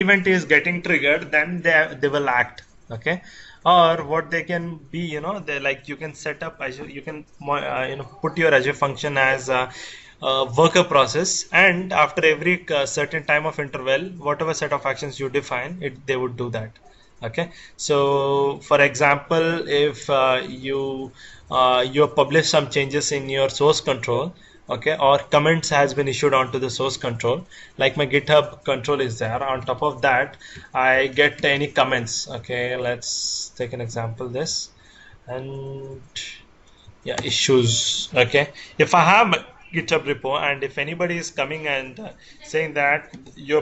event is getting triggered, then they will act. Okay. Or what they can be, they like, you can set up Azure, you can put your Azure function as a worker process, and after every certain time of interval, whatever set of actions you define it, they would do that. Okay. So for example, if you publish some changes in your source control, okay, or comments has been issued onto the source control, like my GitHub control is there, on top of that I get any comments. Okay, let's take an example, this, and yeah, issues. Okay, if I have GitHub repo, and if anybody is coming and saying that your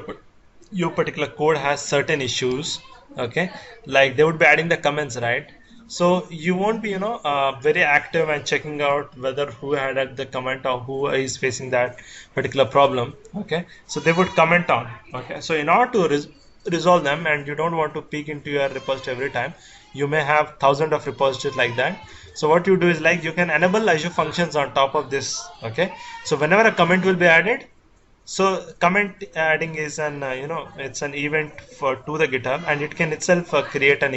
particular code has certain issues, okay, like they would be adding the comments, right? So you won't be very active and checking out whether who had the comment or who is facing that particular problem. Okay, so they would comment on. Okay, so in order to resolve them, and you don't want to peek into your repository every time, you may have thousands of repositories like that. So what you do is, like, you can enable Azure Functions on top of this. Okay, so whenever a comment will be added, so comment adding is an it's an event for to the GitHub, and it can itself create an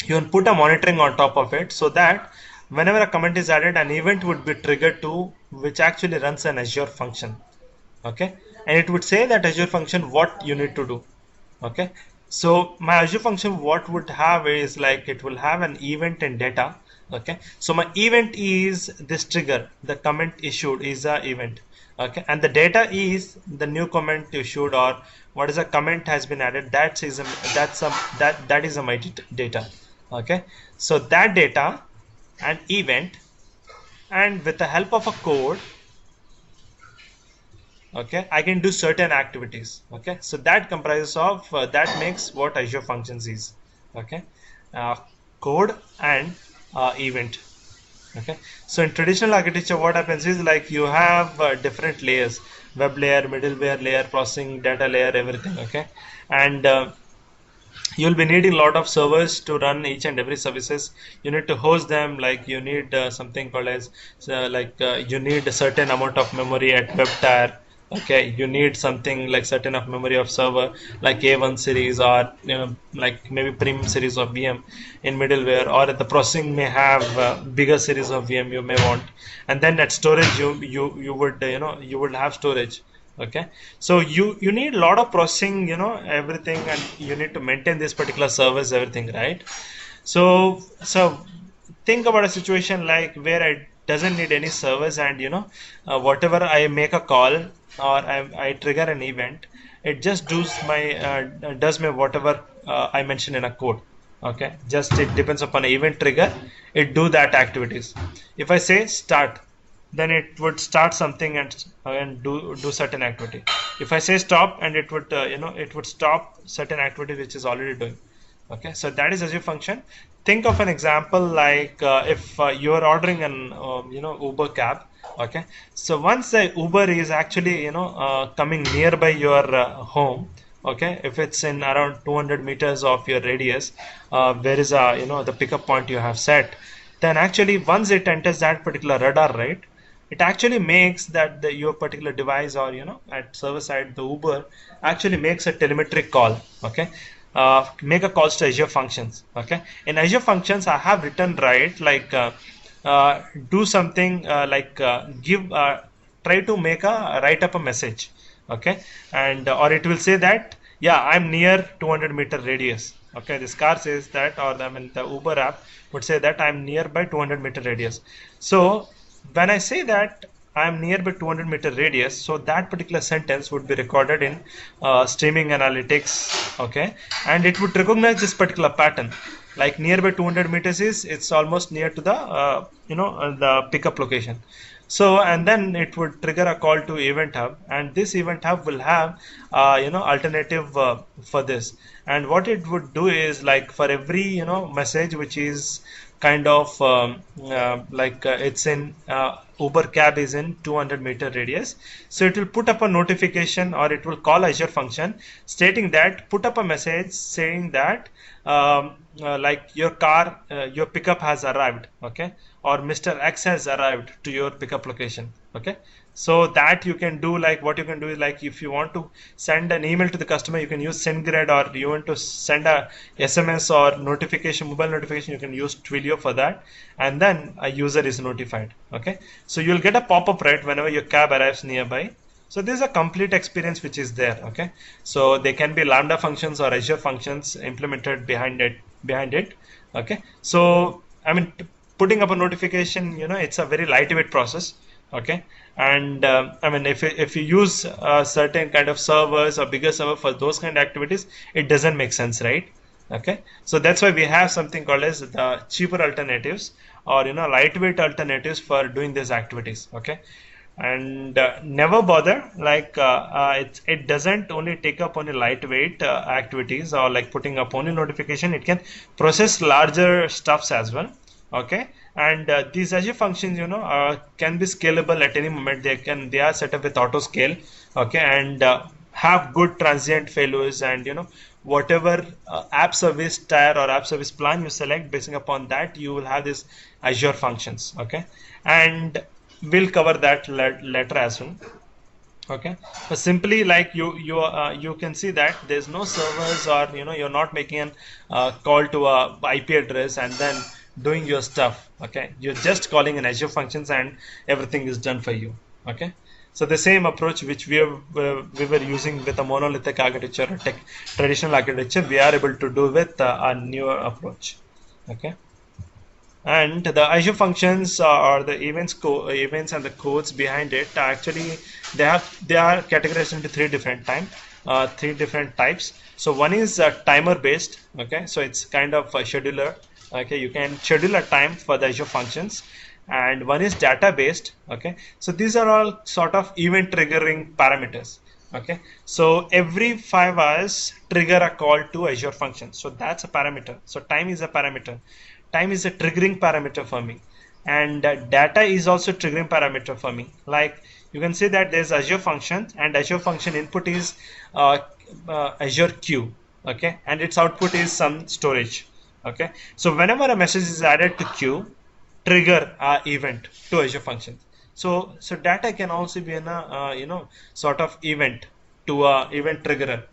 you can put a monitoring on top of it, so that whenever a comment is added, an event would be triggered to, which actually runs an Azure function. Okay, and it would say that Azure function what you need to do. Okay, so my Azure function what would have is, like, it will have an event and data. Okay, so my event is this trigger, the comment issued is a event. Okay, and the data is the new comment issued, or what is a comment has been added, that is my data. Okay, so that data and event, and with the help of a code, okay, I can do certain activities. Okay, so that comprises of that makes what Azure Functions is. Okay, code and event. Okay, so in traditional architecture, what happens is, like, you have different layers: web layer, middleware layer, processing, data layer, everything. Okay, and you'll be needing a lot of servers to run each and every services. You need to host them, like you need something called as you need a certain amount of memory at web tier. Okay, you need something like certain of memory of server, like A1 series, or like maybe premium series of VM in middleware, or at the processing may have bigger series of VM you may want. And then at storage, you would you would have storage. Okay, so you need a lot of processing, everything, and you need to maintain this particular service, everything, right? So think about a situation like where I doesn't need any service, and whatever I make a call, or I trigger an event, it just does my whatever I mention in a code. Okay, just it depends upon an event trigger, it do that activities. If I say start, then it would start something and do certain activity. If I say stop, and it would it would stop certain activity which is already doing. Okay, so that is Azure function. Think of an example like if you are ordering an Uber cab. Okay, so once the Uber is actually coming nearby your home, okay, if it's in around 200 meters of your radius, where is the pickup point you have set, then actually once it enters that particular radar, right, it actually makes that your particular device, or at server side, the Uber actually makes a telemetry call. Okay, make a calls to Azure Functions. Okay, in Azure Functions I have written, right, like do something try to make a write up a message. Okay, and or it will say that, yeah, I'm near 200-meter radius. Okay, this car says that, or the Uber app would say that I'm nearby 200-meter radius. So when I say that I'm nearby 200-meter radius, so that particular sentence would be recorded in streaming analytics. Okay, and it would recognize this particular pattern, like nearby 200 meters it's almost near to the the pickup location. So, and then it would trigger a call to Event Hub, and this Event Hub will have alternative for this. And what it would do is, like, for every message which is kind of it's in Uber cab is in 200-meter radius, so it will put up a notification, or it will call Azure function stating that, put up a message saying that like your car, your pickup has arrived. Okay, or Mr. X has arrived to your pickup location. Okay, So that you can do, like what you can do is, like if you want to send an email to the customer, you can use SendGrid, or you want to send a SMS or notification, mobile notification, you can use Twilio for that, and then a user is notified. Okay, so you'll get a pop-up right whenever your cab arrives nearby. So this is a complete experience which is there. Okay, so they can be Lambda functions or Azure functions implemented behind it. Okay, so I mean, putting up a notification, it's a very lightweight process. Okay, and I mean, if you use certain kind of servers or bigger server for those kind of activities, it doesn't make sense, right? Okay, so that's why we have something called as the cheaper alternatives, or lightweight alternatives for doing these activities. Okay, and never bother, like it doesn't only take up only lightweight activities, or like putting up only notification. It can process larger stuffs as well. Okay, and these Azure functions can be scalable at any moment. They are set up with auto scale. Okay, and have good transient failures, and whatever app service tier or app service plan you select, based upon that you will have this Azure functions. Okay, and we'll cover that later as well. Okay, but simply, like you can see that there's no servers, or you're not making an call to a IP address and then doing your stuff. Okay, you're just calling an Azure functions and everything is done for you. Okay, so the same approach which we were using with a monolithic architecture or traditional architecture, we are able to do with a newer approach. Okay, and the Azure functions, or the events and the codes behind it, actually they are categorized into three different types. So one is timer based. Okay, so it's kind of a scheduler. Okay, you can schedule a time for the Azure functions. And one is data based. Okay, so these are all sort of event triggering parameters. Okay, so every 5 hours trigger a call to Azure functions. So that's a parameter. So time is a parameter. Time is a triggering parameter for me, and data is also triggering parameter for me. Like you can see that there's Azure function, and Azure function input is Azure queue. Okay, and its output is some storage. Okay, so whenever a message is added to queue, trigger event to Azure functions. So data can also be in a sort of event to a event triggerer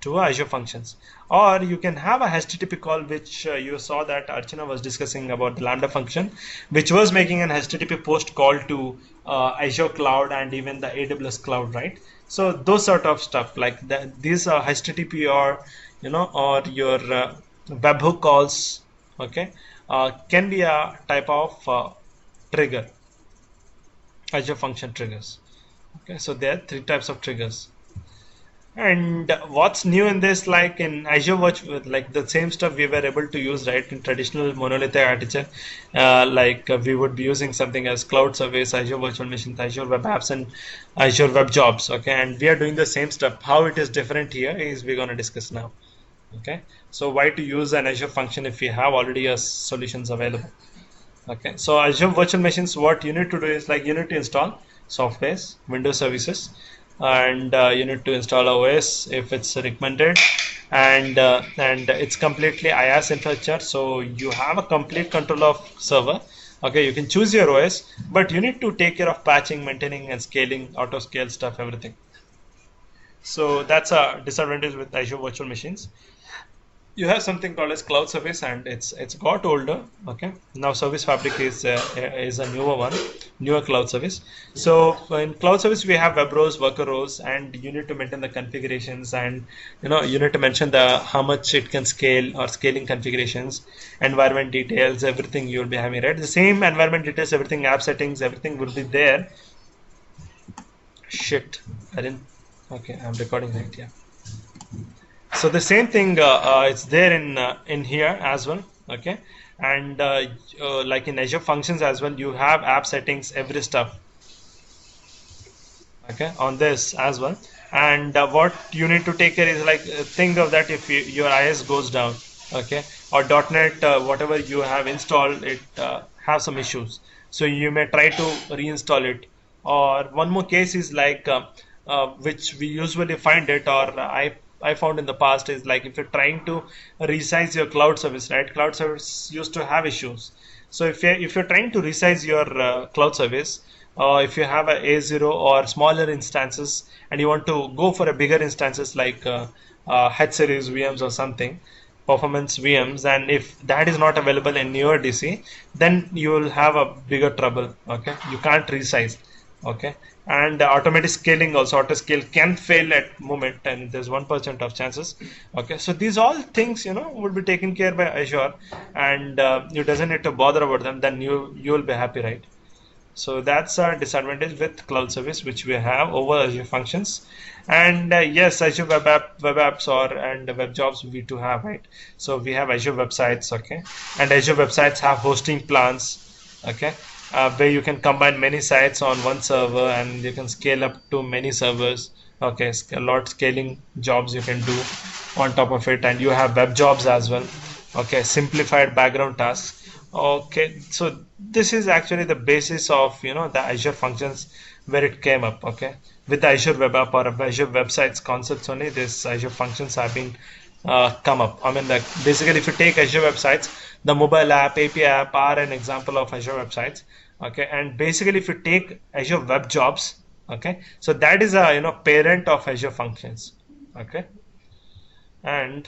to Azure functions. Or you can have a HTTP call, which you saw that Archana was discussing about the Lambda function, which was making an HTTP post call to Azure cloud and even the AWS cloud, right? So those sort of stuff, like these are HTTP, or or your webhook calls. Okay, can be a type of trigger, Azure function triggers. Okay, so there are three types of triggers. And what's new in this, like in Azure Virtual, like the same stuff we were able to use, right, in traditional monolithic architecture, we would be using something as cloud service, Azure Virtual Machines, Azure Web Apps, and Azure Web Jobs. Okay, and we are doing the same stuff. How it is different here is we're going to discuss now. Okay, so why to use an Azure function if we have already a solutions available? Okay, so Azure Virtual Machines, what you need to do is, like, you need to install softwares, Windows services, and you need to install OS if it's recommended, and it's completely IaaS infrastructure, so you have a complete control of server. Okay, you can choose your OS, but you need to take care of patching, maintaining, and scaling, auto scale stuff, everything. So that's a disadvantage with Azure Virtual Machines. You have something called as cloud service, and it's got older. Okay, now Service Fabric is a newer cloud service. So in cloud service we have web rows, worker rows, and you need to maintain the configurations, and you need to mention the how much it can scale, or scaling configurations, environment details, everything you will be having, right? The same environment details, everything, app settings, everything will be there. Shit, I didn't. Okay, I'm recording right. Yeah. So the same thing it's there in here as well. Okay, and like in Azure Functions as well, you have app settings, every stuff. Okay, on this as well. And what you need to take care is, like, think of that if your IS goes down. Okay, or .NET whatever you have installed, it have some issues, so you may try to reinstall it. Or one more case is like which we usually find it, or I found in the past, is like if you're trying to resize your cloud service, right? Cloud service used to have issues. So if you're trying to resize your cloud service, if you have a A0 or smaller instances and you want to go for a bigger instances like H series VMs or something, performance VMs, and if that is not available in your DC, then you will have a bigger trouble. Okay, you can't resize. Okay, and automatic scaling also, auto scale can fail at moment, and there's 1% of chances. Okay, so these all things would be taken care by Azure, and you doesn't need to bother about them. Then you will be happy, right? So that's our disadvantage with cloud service which we have over Azure Functions. And yes, Azure web apps or and web jobs we do have, right? So we have Azure websites, okay, and Azure websites have hosting plans, okay, where you can combine many sites on one server and you can scale up to many servers. Okay, a lot scaling jobs you can do on top of it, and you have web jobs as well. Okay, simplified background tasks. Okay, so this is actually the basis of the Azure Functions where it came up. Okay, with the Azure Web App or Azure Websites concepts only, this Azure Functions have been come up. I mean, like basically, if you take Azure Websites, the mobile app, API app are an example of Azure Websites. Okay, and basically, if you take Azure Web Jobs, okay, so that is a parent of Azure Functions. Okay, and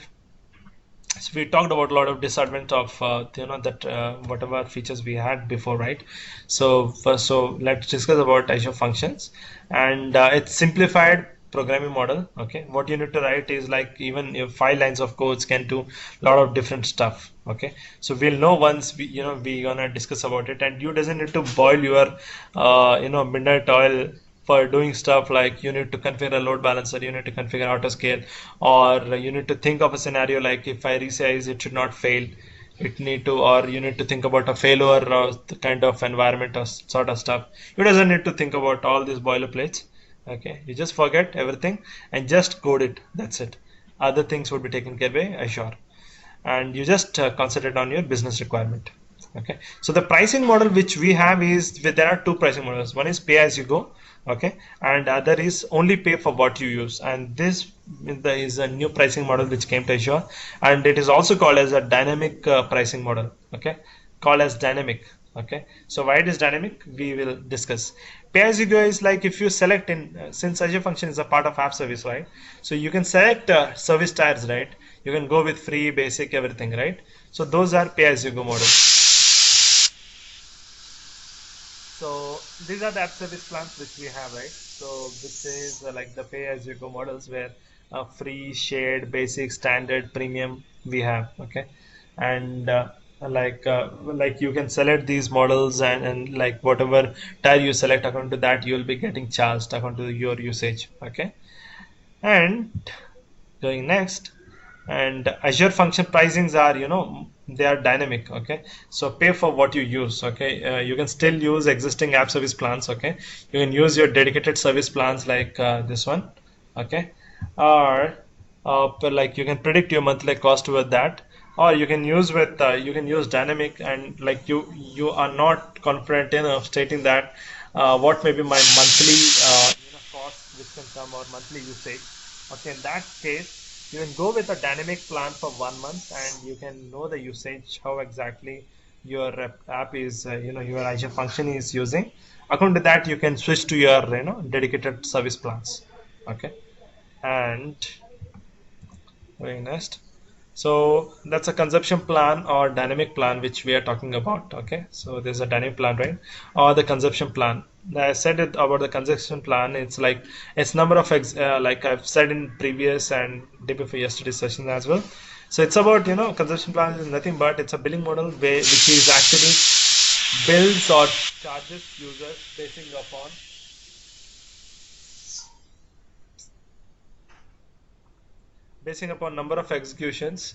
so we talked about a lot of disadvantage of that whatever features we had before, right? So first, so let's discuss about Azure Functions, and it's simplified programming model. Okay, what you need to write is like even if 5 lines of codes can do a lot of different stuff. Okay, so we'll know once we gonna discuss about it, and you doesn't need to boil your midnight oil for doing stuff like you need to configure a load balancer, you need to configure auto scale, or you need to think of a scenario like if I resize it should not fail, it need to, or you need to think about a failure or the kind of environment or sort of stuff. You doesn't need to think about all these boilerplates. Okay, you just forget everything and just code it. That's it. Other things would be taken care by Azure, and you just concentrate on your business requirement. Okay, so the pricing model which we have is there are two pricing models. One is pay as you go, okay, and other is only pay for what you use, and this is a new pricing model which came to Azure, and it is also called as a dynamic pricing model. Okay, called as dynamic. Okay, so why it is dynamic we will discuss. Pay as you go is like if you select in since Azure Function is a part of app service, right? So you can select service tiers, right? You can go with free, basic, everything, right? So those are pay as you go models. So these are the app service plans which we have, right? So this is like the pay as you go models where free, shared, basic, standard, premium we have. Okay, and like you can select these models, and like whatever tier you select according to that you will be getting charged according to your usage. Okay, and going next, and Azure function pricings are they are dynamic. Okay, so pay for what you use. Okay, you can still use existing app service plans. Okay, you can use your dedicated service plans like this one. Okay, or but like you can predict your monthly cost with that, or you can use with you can use dynamic, and like you are not confident enough stating that what may be my monthly cost which can come, or monthly usage. Okay, in that case you can go with a dynamic plan for 1 month, and you can know the usage, how exactly your app is, your Azure function is using. According to that, you can switch to your, dedicated service plans. Okay, and very next. So that's a consumption plan or dynamic plan which we are talking about. Okay, so there's a dynamic plan, right, or the consumption plan. I said it about the consumption plan. It's like it's number of like I've said in previous and day before yesterday's session as well. So it's about consumption plan is nothing but it's a billing model which is actually bills or charges users basing upon number of executions,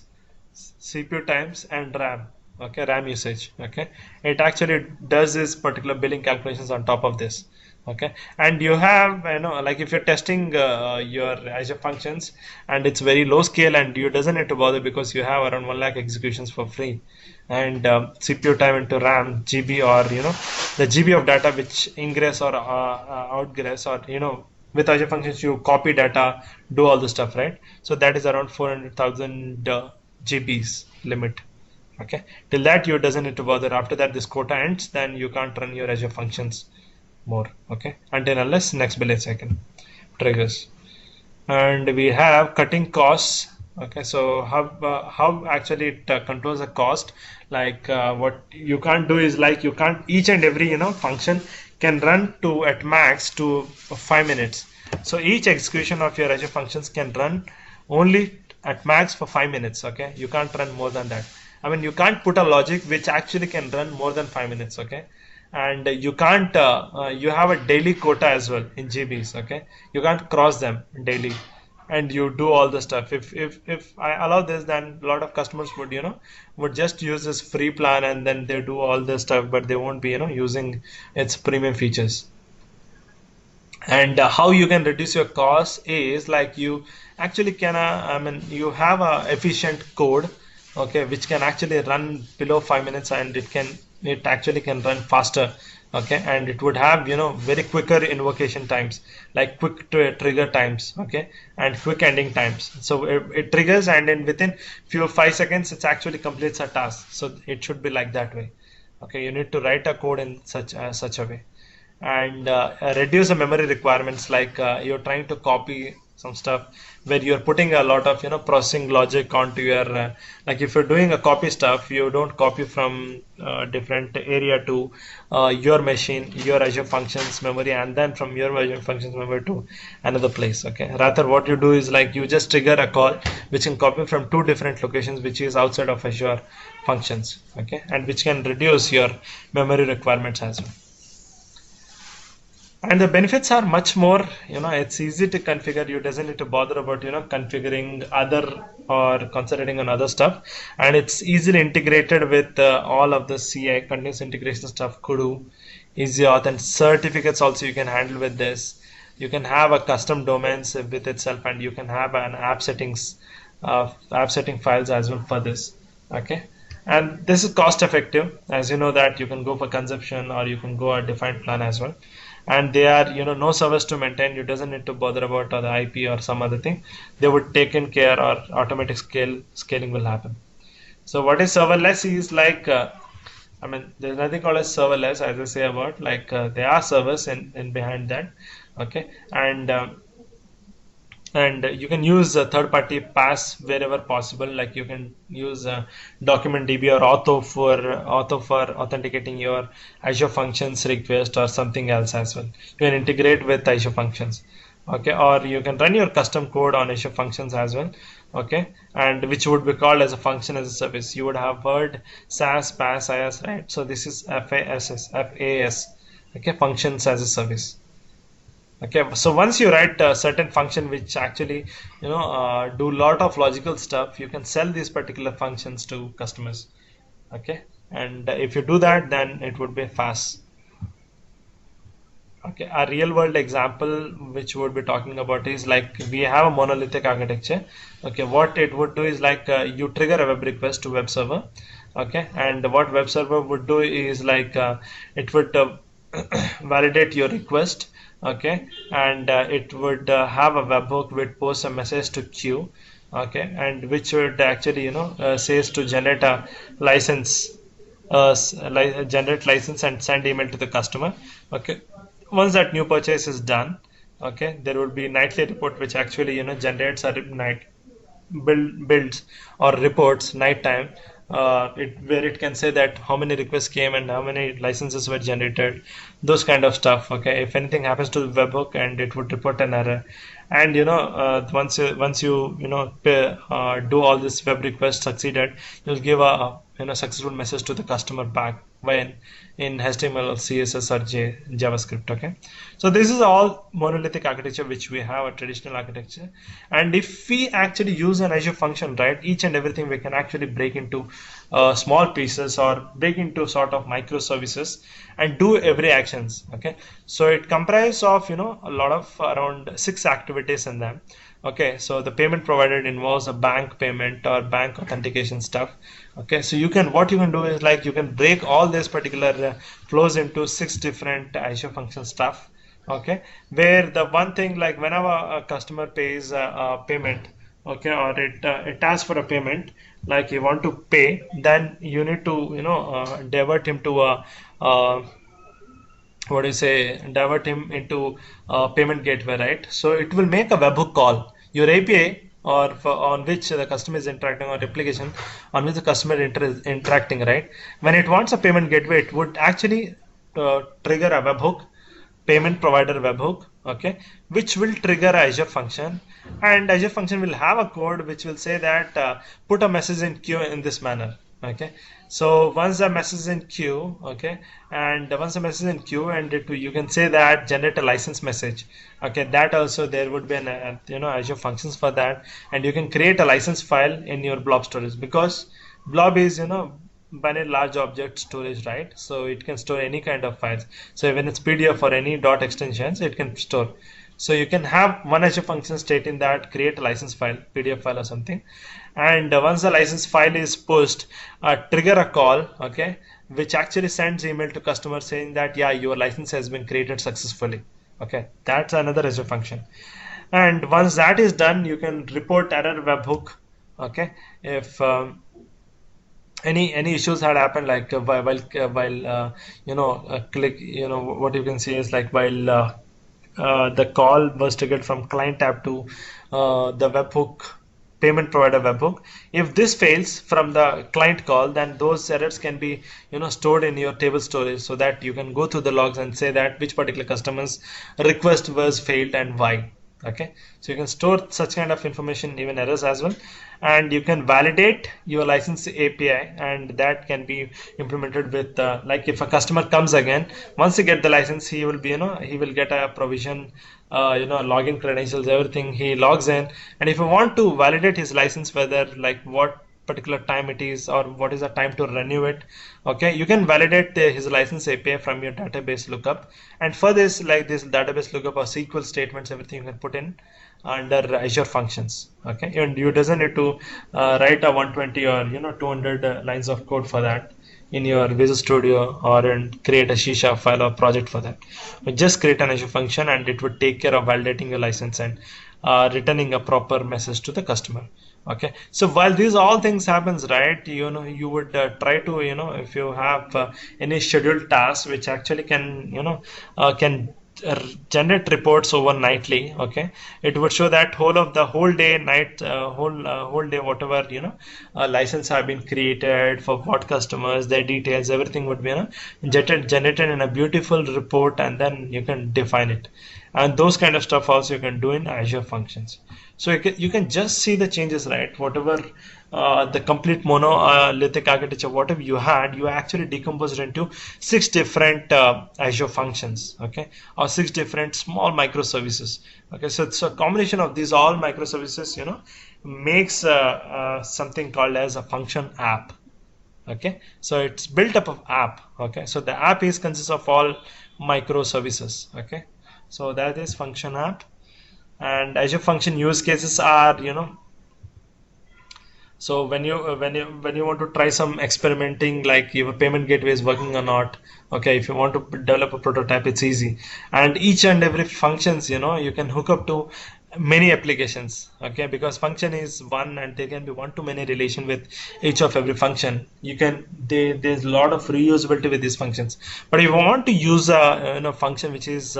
CPU times, and RAM. Okay, RAM usage. Okay, it actually does this particular billing calculations on top of this. Okay, and you have like if you're testing your Azure functions and it's very low scale and you doesn't need to bother because you have around 1 lakh executions for free, and CPU time into RAM GB, or the GB of data which ingress or outgress, or with Azure functions you copy data, do all the stuff, right? So that is around 400,000 GBs limit. Okay, till that you doesn't need to bother. After that this quota ends, then you can't run your Azure functions. more. Okay, until unless next billing cycle triggers. And we have cutting costs. Okay, so how actually it controls the cost. Like what you can't do is like you can't each and every function can run to at max to 5 minutes. So each execution of your Azure functions can run only at max for 5 minutes. Okay, you can't run more than that. I mean, you can't put a logic which actually can run more than 5 minutes. Okay, and you can't you have a daily quota as well in GBs. Okay, you can't cross them daily, and you do all the stuff. If I allow this, then a lot of customers would would just use this free plan, and then they do all this stuff, but they won't be using its premium features. And how you can reduce your cost is like you actually can I mean you have a efficient code, okay, which can actually run below 5 minutes, and it actually can run faster. Okay, and it would have very quicker invocation times, like quick trigger times, okay, and quick ending times. So it triggers, and then within few 5 seconds it actually completes a task. So it should be like that way. Okay, you need to write a code in such a way. And reduce the memory requirements, like you're trying to copy some stuff where you're putting a lot of processing logic onto your like if you're doing a copy stuff, you don't copy from different area to your machine, your Azure Functions memory, and then from your Azure Functions memory to another place. Okay, rather what you do is like you just trigger a call which can copy from two different locations which is outside of Azure Functions. Okay, and which can reduce your memory requirements as well. And the benefits are much more. It's easy to configure. You doesn't need to bother about configuring other or concentrating on other stuff, and it's easily integrated with all of the CI continuous integration stuff, Kudu, easy auth, and certificates also you can handle with this. You can have a custom domains with itself, and you can have an app setting files as well for this. Okay, and this is cost effective, as you know that you can go for consumption or you can go a defined plan as well. And they are no service to maintain. You doesn't need to bother about the IP or some other thing. They would take in care, or automatic scaling will happen. So what is serverless is like I mean there's nothing called as serverless, as I say about like there are servers in behind that. Okay, and you can use a third-party pass wherever possible. Like you can use document DB or auto for authenticating your Azure Functions request or something else as well. You can integrate with Azure Functions. Okay, or you can run your custom code on Azure Functions as well. Okay, and which would be called as a function as a service. You would have heard SaaS, PaaS, IaaS, right? So this is FAS. Okay, functions as a service. Okay, so once you write a certain function which actually do lot of logical stuff, you can sell these particular functions to customers. Okay, and if you do that, then it would be fast. Okay, a real world example which we would be talking about is like we have a monolithic architecture. Okay, what it would do is like you trigger a web request to web server. Okay, and what web server would do is like it would validate your request. Okay, and it would have a webhook which posts a message to queue. Okay, and which would actually says to generate a license, generate license and send email to the customer. Okay, once that new purchase is done, okay, there will be nightly report which actually generates a night builds or reports nighttime, where it can say that how many requests came and how many licenses were generated, those kind of stuff. Okay, if anything happens to the webhook, and it would report an error. And once you do all this web request succeeded, you'll give a successful message to the customer back when in HTML or CSS or JavaScript. Okay, so this is all monolithic architecture which we have, a traditional architecture. And if we actually use an Azure function, right, each and everything we can actually break into small pieces or break into sort of microservices and do every actions. Okay, so it comprises of a lot of around 6 activities in them. Okay, so the payment provided involves a bank payment or bank authentication stuff. Okay, so what you can do is like you can break all this particular flows into 6 different Azure function stuff. Okay, where the one thing, like whenever a customer pays a payment, okay, or it asks for a payment, like you want to pay, then you need to divert him to a what do you say, divert him into payment gateway, right? So it will make a webhook call. Your API on which the customer is interacting, or application on which the customer is interacting, right? When it wants a payment gateway, it would actually trigger a webhook, payment provider webhook, okay, which will trigger Azure function, and Azure function will have a code which will say that put a message in queue in this manner. Okay, so once the message is in queue, okay, and once the message is in queue, and you can say that generate a license message. Okay, that also there would be an Azure functions for that, and you can create a license file in your blob storage, because blob is binary large object storage, right? So it can store any kind of files. So even it's PDF or any dot extensions, it can store. So you can have one Azure function stating that create a license file, PDF file or something, and once the license file is pushed, trigger a call, okay, which actually sends email to customer saying that yeah, your license has been created successfully. Okay, that's another Azure function. And once that is done, you can report error webhook. Okay, if any issues had happened, like while click, what you can see is like while the call was triggered from client tab to the webhook, payment provider webhook. If this fails from the client call, then those errors can be stored in your table storage, so that you can go through the logs and say that which particular customer's request was failed and why. Okay, so you can store such kind of information, even errors as well, and you can validate your license API, and that can be implemented with like if a customer comes again, once he get the license, he will be he will get a provision, login credentials, everything, he logs in, and if you want to validate his license, whether like what particular time it is or what is the time to renew it, okay, you can validate his license API from your database lookup. And for this, like this database lookup or SQL statements, everything you can put in under Azure functions. Okay, and you doesn't need to write a 120 or 200 lines of code for that in your Visual Studio, or create a C# file or project for that. But just create an Azure function, and it would take care of validating your license and returning a proper message to the customer. Okay, so while these all things happens, right, you would try to if you have any scheduled tasks which actually can generate reports overnightly. Okay, it would show that whole day night, whole day, whatever license have been created for what customers, their details, everything would be generated in a beautiful report, and then you can define it. And those kind of stuff also you can do in Azure functions. So you can just see the changes, right? Whatever the complete monolithic architecture, whatever you had, you actually decomposed into 6 different Azure functions, okay, or 6 different small microservices. Okay, so it's a combination of these all microservices, makes something called as a function app. Okay, so it's built up of app. Okay, so the app consists of all microservices. Okay, so that is function app. And Azure function use cases are so when you want to try some experimenting, like your payment gateway is working or not. Okay, if you want to develop a prototype, it's easy, and each and every functions you can hook up to many applications. Okay, because function is one, and there can be one to many relation with each of every function. There's a lot of reusability with these functions. But if you want to use a function which is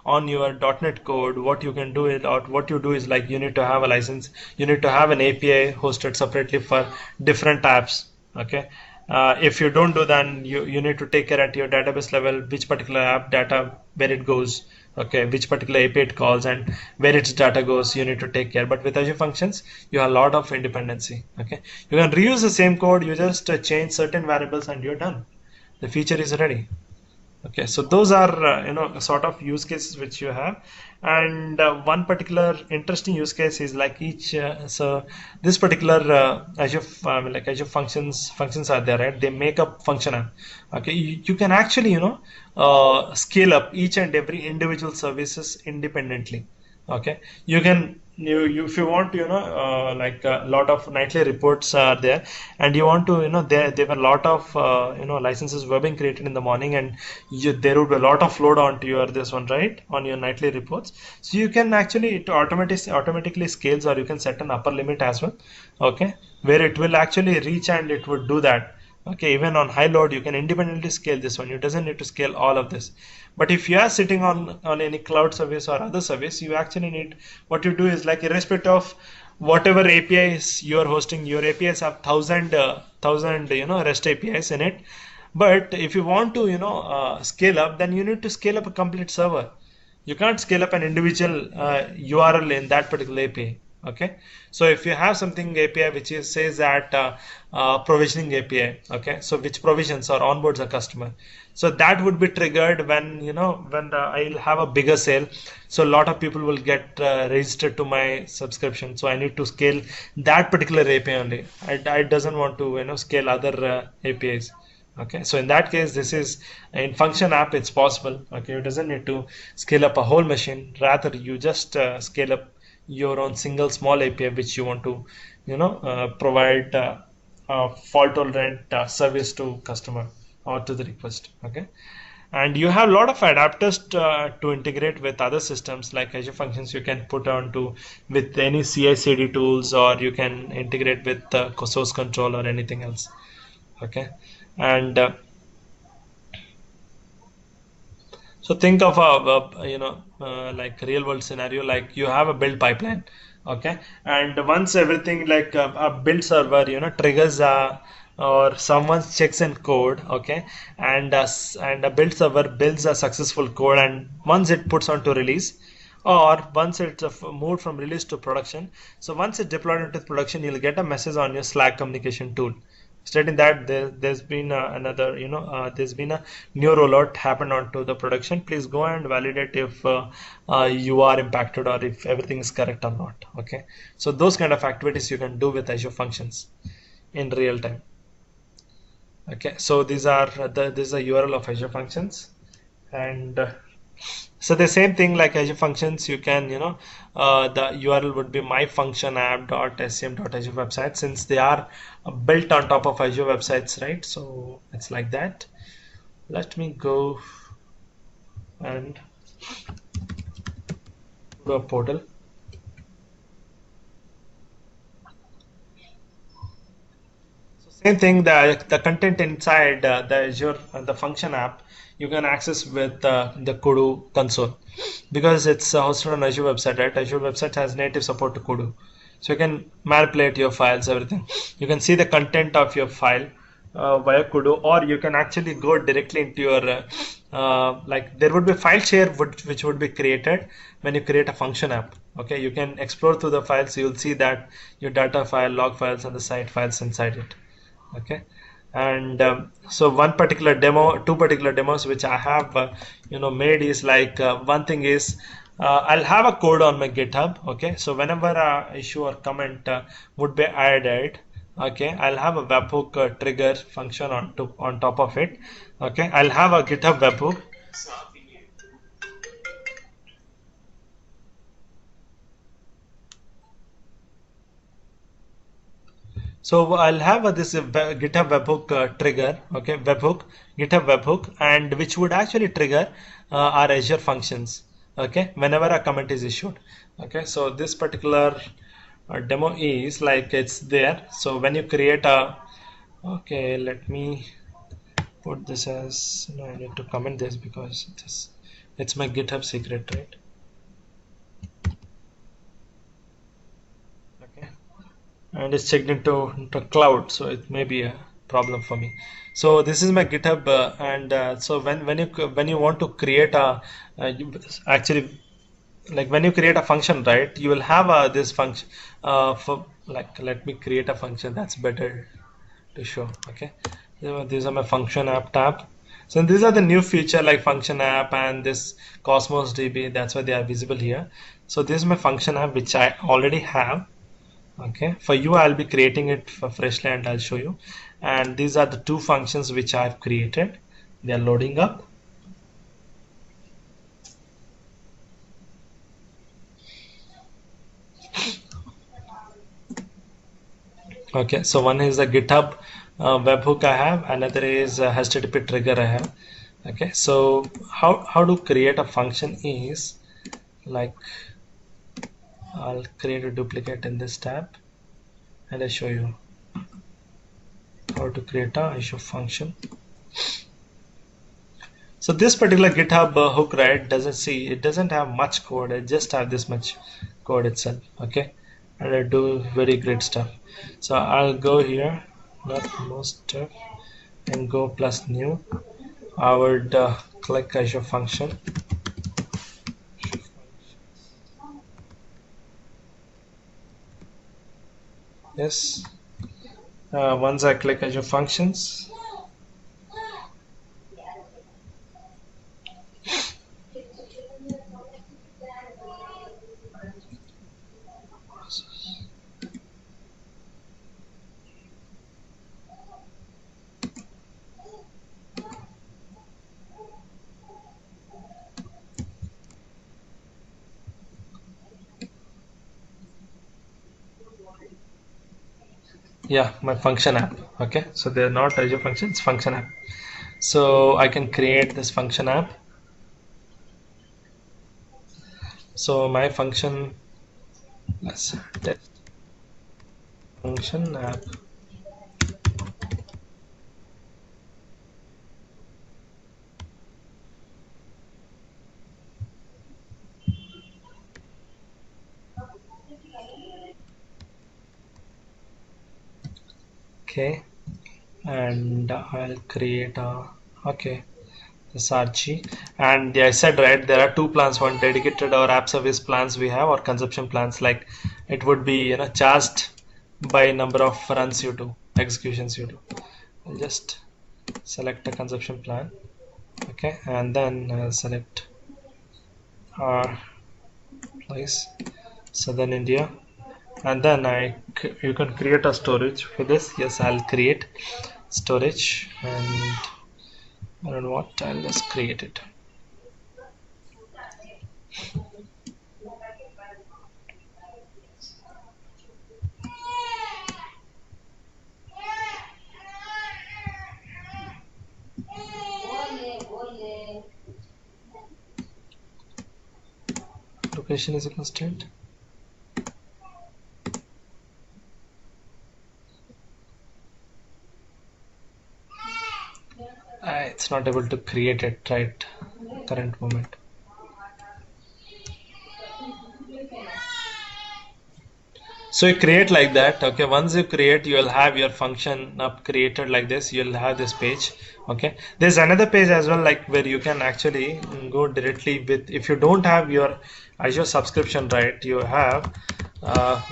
on your .NET code, what you can do is, or what you do is, like, you need to have a license, you need to have an API hosted separately for different apps. Okay, if you don't do that, you need to take care at your database level which particular app data, where it goes. Okay, which particular API it calls and where its data goes, you need to take care. But with Azure functions, you have a lot of independency. Okay, you can reuse the same code, you just change certain variables and you're done. The feature is ready. Okay, so those are sort of use cases which you have. And one particular interesting use case is like so this particular Azure like Azure functions are there, right? They make up function app. Okay, you can actually scale up each and every individual services independently. Okay, you can if you want like a lot of nightly reports are there, and you want to there were a lot of licenses were being created in the morning, and there would be a lot of load onto your this one, right, on your nightly reports. So you can actually, it automatically scales, or you can set an upper limit as well. Okay, where it will actually reach and it would do that. Okay, even on high load, you can independently scale this one. You doesn't need to scale all of this. But if you are sitting on any cloud service or other service, you actually need, what you do is like irrespective of whatever APIs you are hosting, your APIs have thousand REST APIs in it. But if you want to scale up, then you need to scale up a complete server. You can't scale up an individual URL in that particular API. Okay, so if you have something API which is says that provisioning API, okay, so which provisions or onboards a customer, so that would be triggered when I'll have a bigger sale, so a lot of people will get registered to my subscription, so I need to scale that particular API only. I doesn't want to scale other APIs. Okay, so in that case, this is in function app, it's possible. Okay, it doesn't need to scale up a whole machine. Rather, you just scale up your own single small API which you want to provide fault tolerant service to customer or to the request. Okay, and you have a lot of adapters to integrate with other systems like Azure Functions. You can put onto with any CI/CD tools, or you can integrate with source control or anything else. Okay, and so think of like real world scenario, like you have a build pipeline. Okay, and once everything like a build server triggers or someone checks in code. Okay, and a build server builds a successful code, and once it puts onto release, or once it's moved from release to production, so once it's deployed into production, you'll get a message on your Slack communication tool stating that there's been there's been a new rollout happened onto the production. Please go and validate if you are impacted or if everything is correct or not. Okay, so those kind of activities you can do with Azure Functions in real time. Okay, so these are this is a URL of Azure Functions, and so the same thing like Azure Functions, you can the URL would be myfunctionapp.scm.azure website, since they are built on top of Azure websites, right? So it's like that. Let me go and do a portal. Same thing, the content inside the Azure the function app you can access with the Kudu console, because it's hosted on Azure website, right? Azure website has native support to Kudu, so you can manipulate your files, everything. You can see the content of your file via Kudu, or you can actually go directly into your like there would be file share which would be created when you create a function app. Okay, you can explore through the files, you'll see that your data file, log files, and the site files inside it. Okay, and so one particular demo, two particular demos which I have made is like one thing is I'll have a code on my GitHub. Okay, so whenever a issue or comment would be added, okay, I'll have a webhook trigger function on top of it. Okay, I'll have a GitHub webhook. So I'll have this GitHub webhook trigger, okay, webhook, GitHub webhook, and which would actually trigger our Azure functions, okay, whenever a comment is issued. Okay, so this particular demo is like it's there. So when you create a, okay, let me put this as, I need to comment this because it's my GitHub secret, right? Okay, and it's checked into cloud, so it may be a problem for me. So this is my GitHub, and so when you want to create a actually, like when you create a function, right, you will have this function for, like, let me create a function that's better to show. Okay, so these are my function app tab. So these are the new feature like function app and this Cosmos DB, that's why they are visible here. So this is my function app which I already have. Okay, for you I'll be creating it for freshly and I'll show you. And these are the two functions which I've created. They are loading up. Okay, so one is a GitHub webhook I have, another is a HTTP trigger I have. Okay, so how to create a function is like, I'll create a duplicate in this tab and I'll show you how how to create a Azure function. So this particular GitHub hook, right, doesn't have much code. I just have this much code itself. Okay, and I do very great stuff. So I'll go here, not most stuff, and go plus new. I would click Azure function. Yes. Once I click Azure functions, yeah, my function app. Okay, so they're not Azure functions, function app. So I can create this function app. So my function, let's test function app. Okay, and I'll create a, okay, SRG. And I said, right, there are two plans, one dedicated or app service plans we have, or consumption plans. Like it would be, charged by number of runs you do, executions you do. I'll just select a consumption plan. Okay, and then I'll select our place, Southern India, and then you can create a storage for this. Yes, I'll create storage, and I don't know what, I'll just create it. Location is a constraint. It's not able to create it right current moment. So you create like that. Okay, once you create, you will have your function up created like this. You'll have this page. Okay, there's another page as well, like where you can actually go directly with, if you don't have your Azure subscription, right, you have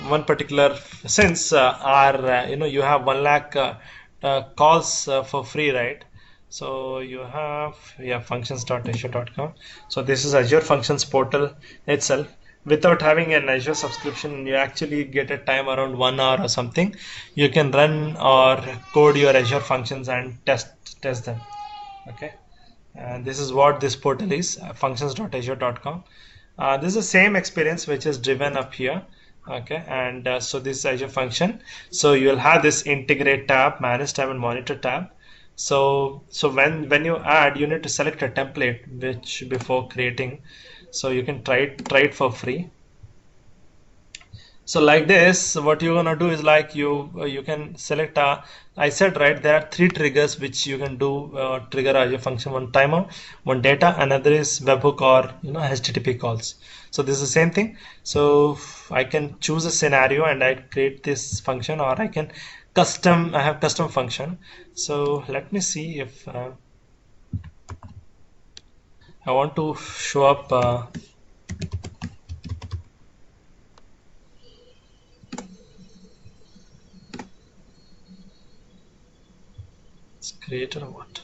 one particular, since you have 1 lakh calls for free, right? So you have, yeah, functions.azure.com. So this is Azure Functions portal itself. Without having an Azure subscription, you actually get a time around 1 hour or something. You can run or code your Azure functions and test them. Okay, and this is what this portal is, functions.azure.com. This is the same experience which is driven up here. Okay, and so this is Azure function. So you will have this integrate tab, manage tab, and monitor tab. So when you add, you need to select a template which before creating, so you can try it for free. So like this, what you're gonna do is, like you can select I said, right, there are 3 triggers which you can do, trigger Azure function. One timer, one data, another is webhook or HTTP calls. So this is the same thing. So I can choose a scenario and I create this function, or I can I have custom function. So let me see if I want to show up it's created or what.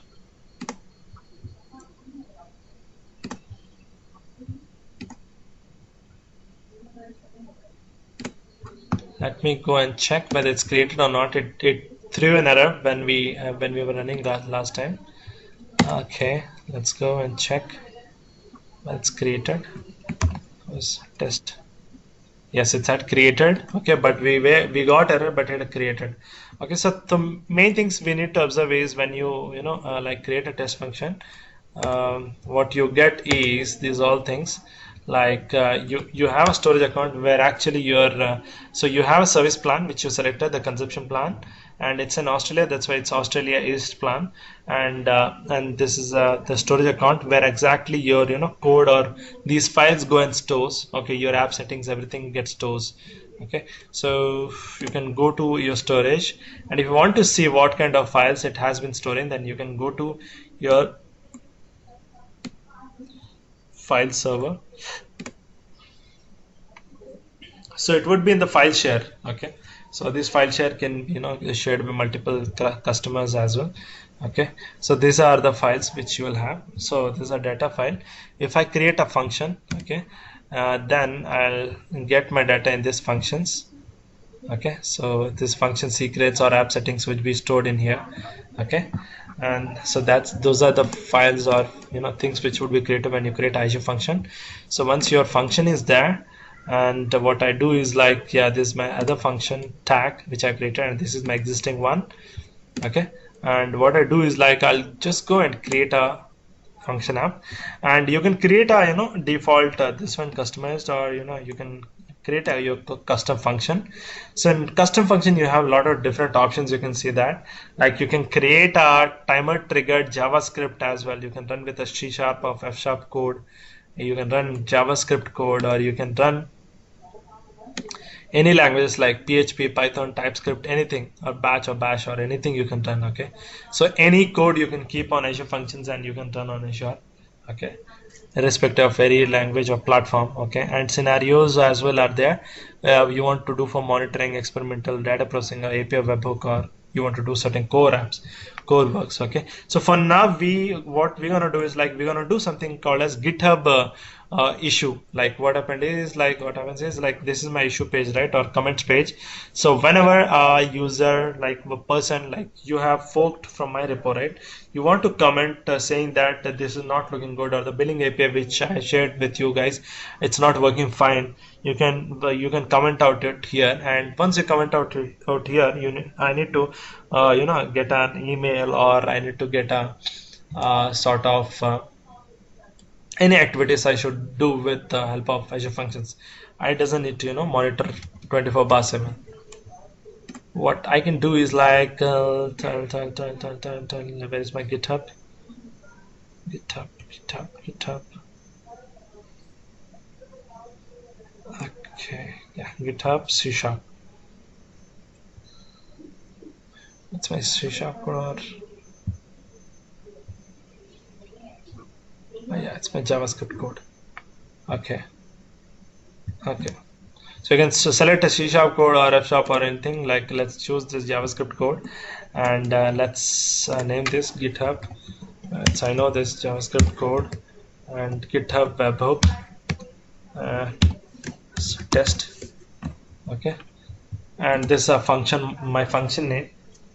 Let me go and check whether it's created or not. It threw an error when we were running that last time. Okay, let's go and check. It's created. Was test. Yes, it's had created. Okay, but we got error, but it created. Okay, so the main things we need to observe is when you like create a test function, what you get is these all things. like you have a storage account where actually so you have a service plan which you selected, the consumption plan, and it's in Australia, that's why it's Australia East plan. And this is the storage account where exactly your code or these files go and stores. Okay, your app settings, everything gets stores. Okay, so you can go to your storage, and if you want to see what kind of files it has been storing, then you can go to your file server. So it would be in the file share. Okay, so this file share can is shared by multiple customers as well. Okay, so these are the files which you will have. So this is a data file. If I create a function, okay, then I'll get my data in this functions. Okay, so this function secrets or app settings will be stored in here. Okay, and so those are the files or things which would be created when you create Azure function. So once your function is there, and what I do is like, yeah, this is my other function tag which I created, and this is my existing one. Okay, and what I do is like, I'll just go and create a function app, and you can create a default this one customized, or you can create your custom function. So in custom function you have a lot of different options. You can see that, like, you can create a timer triggered JavaScript as well. You can run with a C# or F# code. You can run JavaScript code, or you can run any languages like PHP, Python, TypeScript, anything, or Batch or Bash, or anything you can run. Okay, so any code you can keep on Azure Functions and you can run on Azure. Okay, irrespective of any language or platform. Okay, and scenarios as well are there. You want to do for monitoring, experimental data processing, or API webhook, or you want to do certain core apps, core works. Okay, so for now what we're gonna do is like, we're gonna do something called as GitHub issue. Like what happens is like, this is my issue page, right, or comments page. So whenever a user, like a person, like you have forked from my repo, right, you want to comment saying that this is not looking good, or the billing API which I shared with you guys, it's not working fine. You can comment out it here, and once you comment out here, I need to get an email, or I need to get a sort of any activities I should do with the help of Azure Functions. I doesn't need to monitor 24/7. What I can do is like, where is my GitHub? GitHub. Okay, yeah, GitHub C#. It's my C# code. Oh, yeah, it's my JavaScript code. Okay. So you can select a C# code or F# or anything. Like, let's choose this JavaScript code, and let's name this GitHub. So I know this JavaScript code, and GitHub webhook test. Okay, and this is a function, my function name.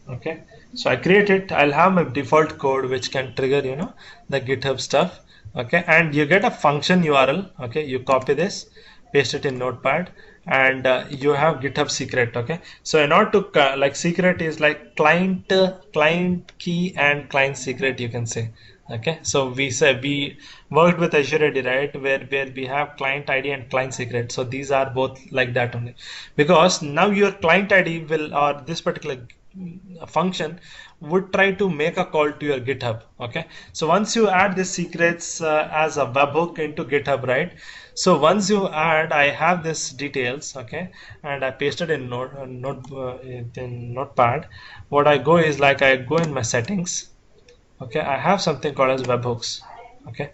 Okay, so I create it. I'll have my default code which can trigger the GitHub stuff. Okay, and you get a function URL. Okay, you copy this, paste it in Notepad, and you have GitHub secret. Okay, so in order to like, secret is like client key and client secret, you can say. Okay, so we worked with Azure AD, right, where we have client ID and client secret. So these are both like that only, because now your client ID will, or this particular function would try to make a call to your GitHub. Okay, so once you add the secrets as a webhook into GitHub, right, so once you add, I have this details. Okay, and I pasted in Notepad. What I go is like, I go in my settings. Okay, I have something called as webhooks. Okay,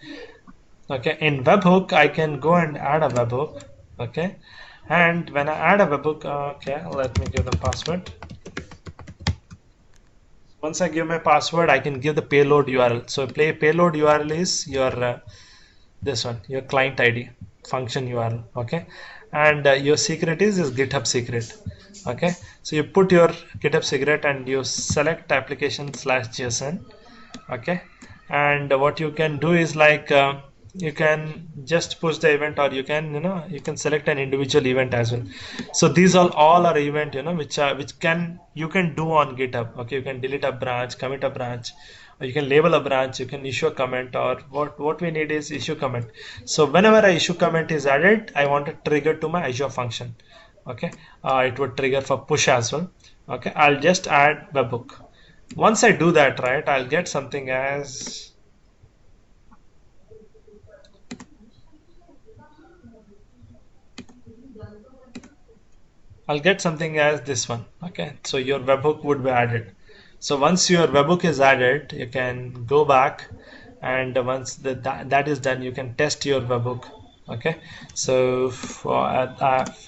in webhook I can go and add a webhook. Okay, and when I add a webhook, okay, let me give the password. Once I give my password, I can give the payload URL. So payload URL is your this one, your client ID function URL. Okay, and your secret is GitHub secret. Okay, so you put your GitHub secret and you select application/JSON. Okay, and what you can do is like, you can just push the event, or you can you can select an individual event as well. So these all are event which you can do on GitHub. Okay, you can delete a branch, commit a branch, or you can label a branch, you can issue a comment, or what we need is issue comment. So whenever a issue comment is added, I want to trigger to my Azure function. Okay, it would trigger for push as well. Okay, I'll just add webhook. Once I do that, right, I'll get something as this one. Okay, so your webhook would be added. So once your webhook is added, you can go back, and once that is done, you can test your webhook. Okay, so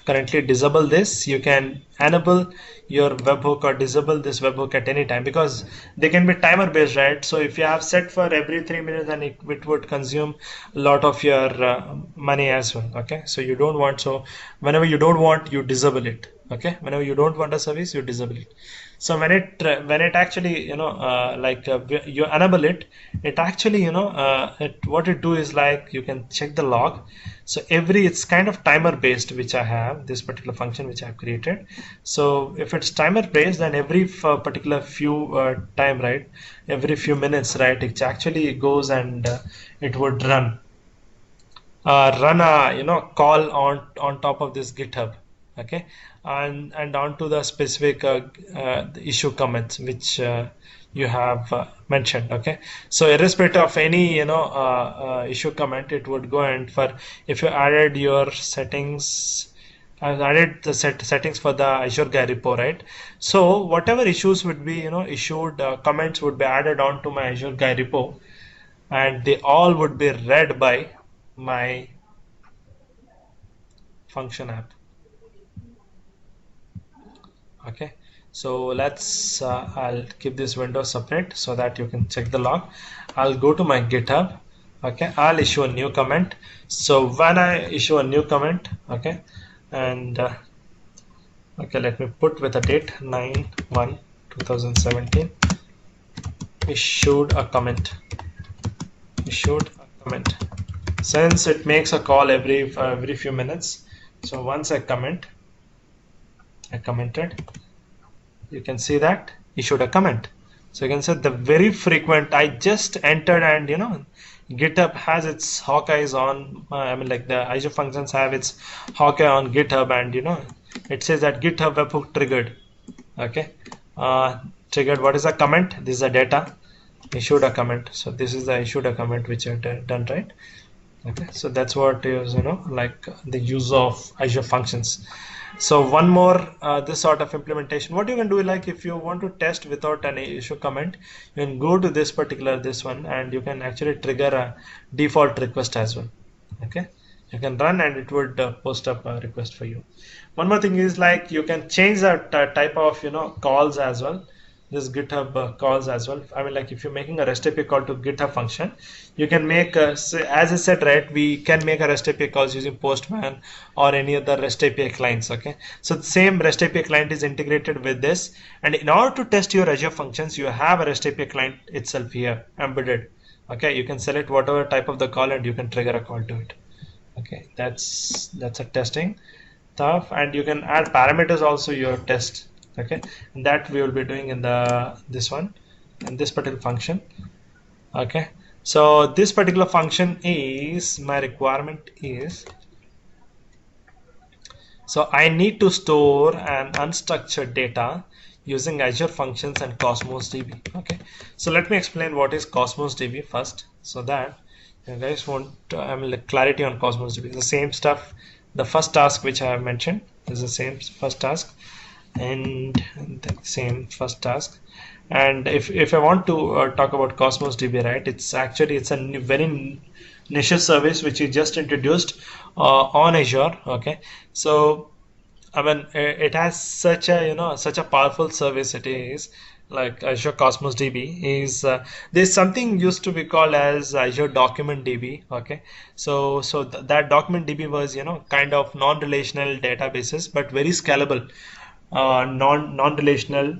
currently disable this. You can enable your webhook or disable this webhook at any time, because they can be timer based, right? So if you have set for every 3 minutes, then it would consume a lot of your money as well. Okay, so you don't want, so whenever you don't want, you disable it. Okay, whenever you don't want a service, you disable it. So when it actually, you enable it, it actually, what it do is, like, you can check the log. So it's kind of timer based, which I have this particular function which I have created. So if it's timer based, then every particular few time, right, every few minutes, right, it actually goes and it would run a call on top of this GitHub. Okay, and onto the specific the issue comments which you have mentioned. Okay, so irrespective of any issue comment, it would go, and for if you added your settings, I've added the settings for the Azure Guy repo, right? So whatever issues would be issued, comments would be added on to my Azure Guy repo, and they all would be read by my function app. Okay, so let's I'll keep this window separate so that you can check the log. I'll go to my GitHub. Okay, I'll issue a new comment. So when I issue a new comment, okay, and okay, let me put with a date 9/1/2017, issued a comment. Since it makes a call every few minutes, so once I commented, you can see that issued a comment. So you can say the very frequent, I just entered, and GitHub has its Hawkeyes on, the Azure Functions have its Hawkeye on GitHub, and it says that GitHub webhook triggered. Okay, triggered. What is a comment? This is a data, issued a comment. So this is the issued a comment which I done, right? Okay, so that's what is like the use of Azure Functions. So one more this sort of implementation, what you can do, like, if you want to test without any issue comment, you can go to this one, and you can actually trigger a default request as well. Okay, you can run, and it would post up a request for you. One more thing is, like, you can change that type of calls as well, this GitHub calls as well. Like, if you're making a REST API call to GitHub function, you can make as I said, right, we can make a REST API calls using Postman or any other REST API clients. Okay, so the same REST API client is integrated with this, and in order to test your Azure Functions, you have a REST API client itself here embedded. Okay, you can select whatever type of the call, and you can trigger a call to it. Okay, that's a testing stuff, and you can add parameters also your test. Okay, and that we will be doing in this one, in this particular function. Okay, so this particular function is, my requirement is, so I need to store an unstructured data using Azure Functions and Cosmos DB. Okay, so let me explain what is Cosmos DB first, so that you guys want clarity on Cosmos DB. The same stuff, the first task which I have mentioned is the same first task, and the same first task. And if I want to talk about Cosmos DB, right, it's a very niche service which is just introduced on Azure. Okay, so it has such a powerful service. It is like Azure Cosmos DB is there's something used to be called as Azure Document DB. Okay, so that Document DB was kind of non-relational databases, but very scalable non-relational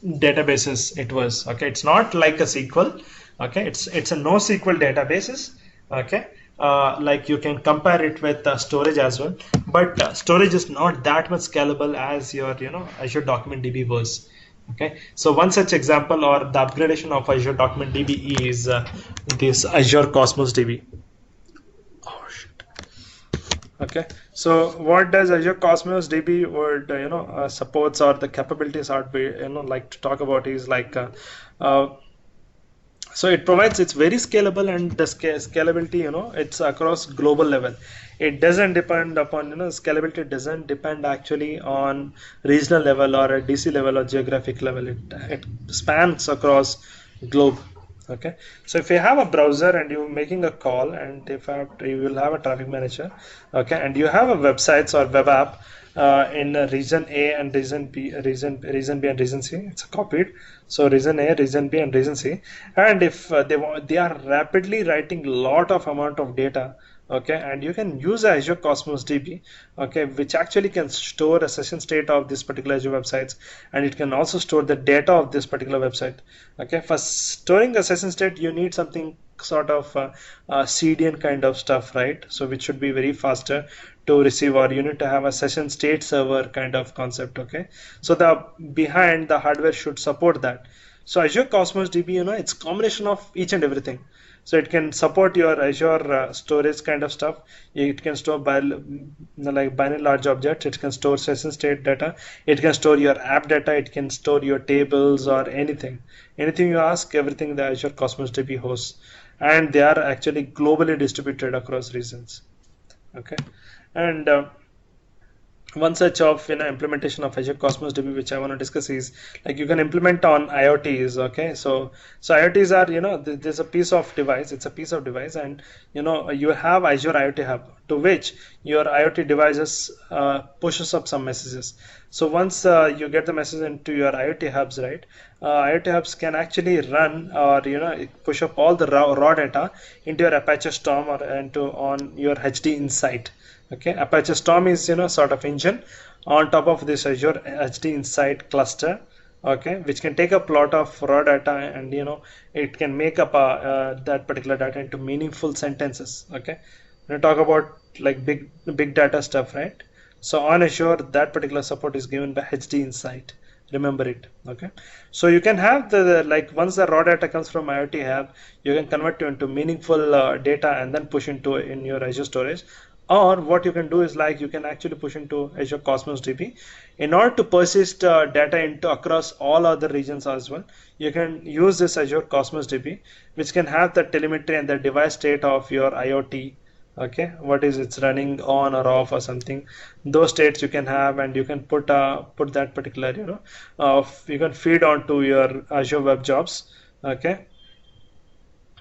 databases it was. Okay, it's not like a SQL. Okay, it's a NoSQL databases. Okay, like you can compare it with storage as well, but storage is not that much scalable as your Azure Document DB was. Okay, so one such example or the upgradation of Azure Document DB is this Azure Cosmos DB. Oh shit. Okay, so what does Azure Cosmos DB would supports, or the capabilities are we like to talk about is like uh, so it provides, it's very scalable, and the scalability, it's across global level. It doesn't depend upon, scalability doesn't depend actually on regional level or a DC level or geographic level. It spans across globe. Okay, so if you have a browser and you're making a call, and if you will have a traffic manager, okay, and you have a websites or web app in region A and region B, region B and region C, it's copied. So region A, region B, and region C, and if they are rapidly writing lot of amount of data, okay, and you can use Azure Cosmos DB, okay, which actually can store a session state of this particular Azure websites, and it can also store the data of this particular website. Okay, for storing a session state, you need something sort of CDN kind of stuff, right? So which should be very faster to receive, or you need to have a session state server kind of concept. Okay, so the behind the hardware should support that. So Azure Cosmos DB, it's combination of each and everything. So it can support your Azure storage kind of stuff. It can store like binary large objects. It can store session state data. It can store your app data. It can store your tables or anything. Anything you ask, everything the Azure Cosmos DB hosts, and they are actually globally distributed across regions. Okay, and one such of implementation of Azure Cosmos DB which I want to discuss is like you can implement on IoTs. Okay, so IoTs are, there's a piece of device, it's a piece of device, and you have Azure IoT Hub, to which your IoT devices pushes up some messages. So once you get the message into your IoT hubs, right, IoT hubs can actually run, or push up all the raw data into your Apache Storm or into on your HD Insight. Okay, Apache Storm is sort of engine on top of this Azure HD Insight cluster. Okay, which can take up a lot of raw data, and it can make up that particular data into meaningful sentences. Okay, when we talk about like big data stuff, right? So on Azure, that particular support is given by HD Insight. Remember it. Okay, so you can have the like once the raw data comes from IoT Hub, you can convert it into meaningful data and then push into in your Azure storage. Or what you can do is like you can actually push into Azure Cosmos DB in order to persist data into across all other regions as well. You can use this Azure Cosmos DB, which can have the telemetry and the device state of your IoT. Okay, what is it's running on or off or something. Those states you can have, and you can put that particular you can feed onto your Azure Web Jobs. Okay,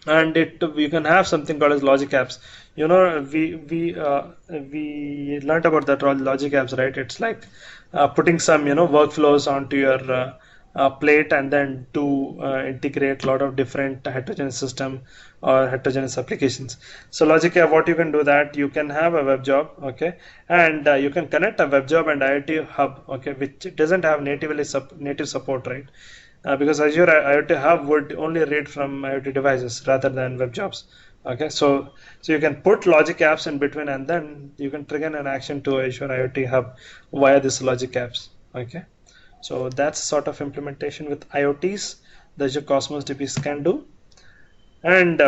and you can have something called as logic apps. We learned about that logic apps, right? It's like putting some workflows onto your plate, and then to integrate a lot of different heterogeneous system or heterogeneous applications. So logic app, what you can do, that you can have a web job, okay, and you can connect a web job and IoT hub, okay, which doesn't have native support, right? Because Azure IoT Hub would only read from IoT devices rather than web jobs. Okay, so you can put logic apps in between, and then you can trigger an action to Azure IoT Hub via this logic apps. Okay, so that's sort of implementation with IoTs the Azure Cosmos DBs can do. And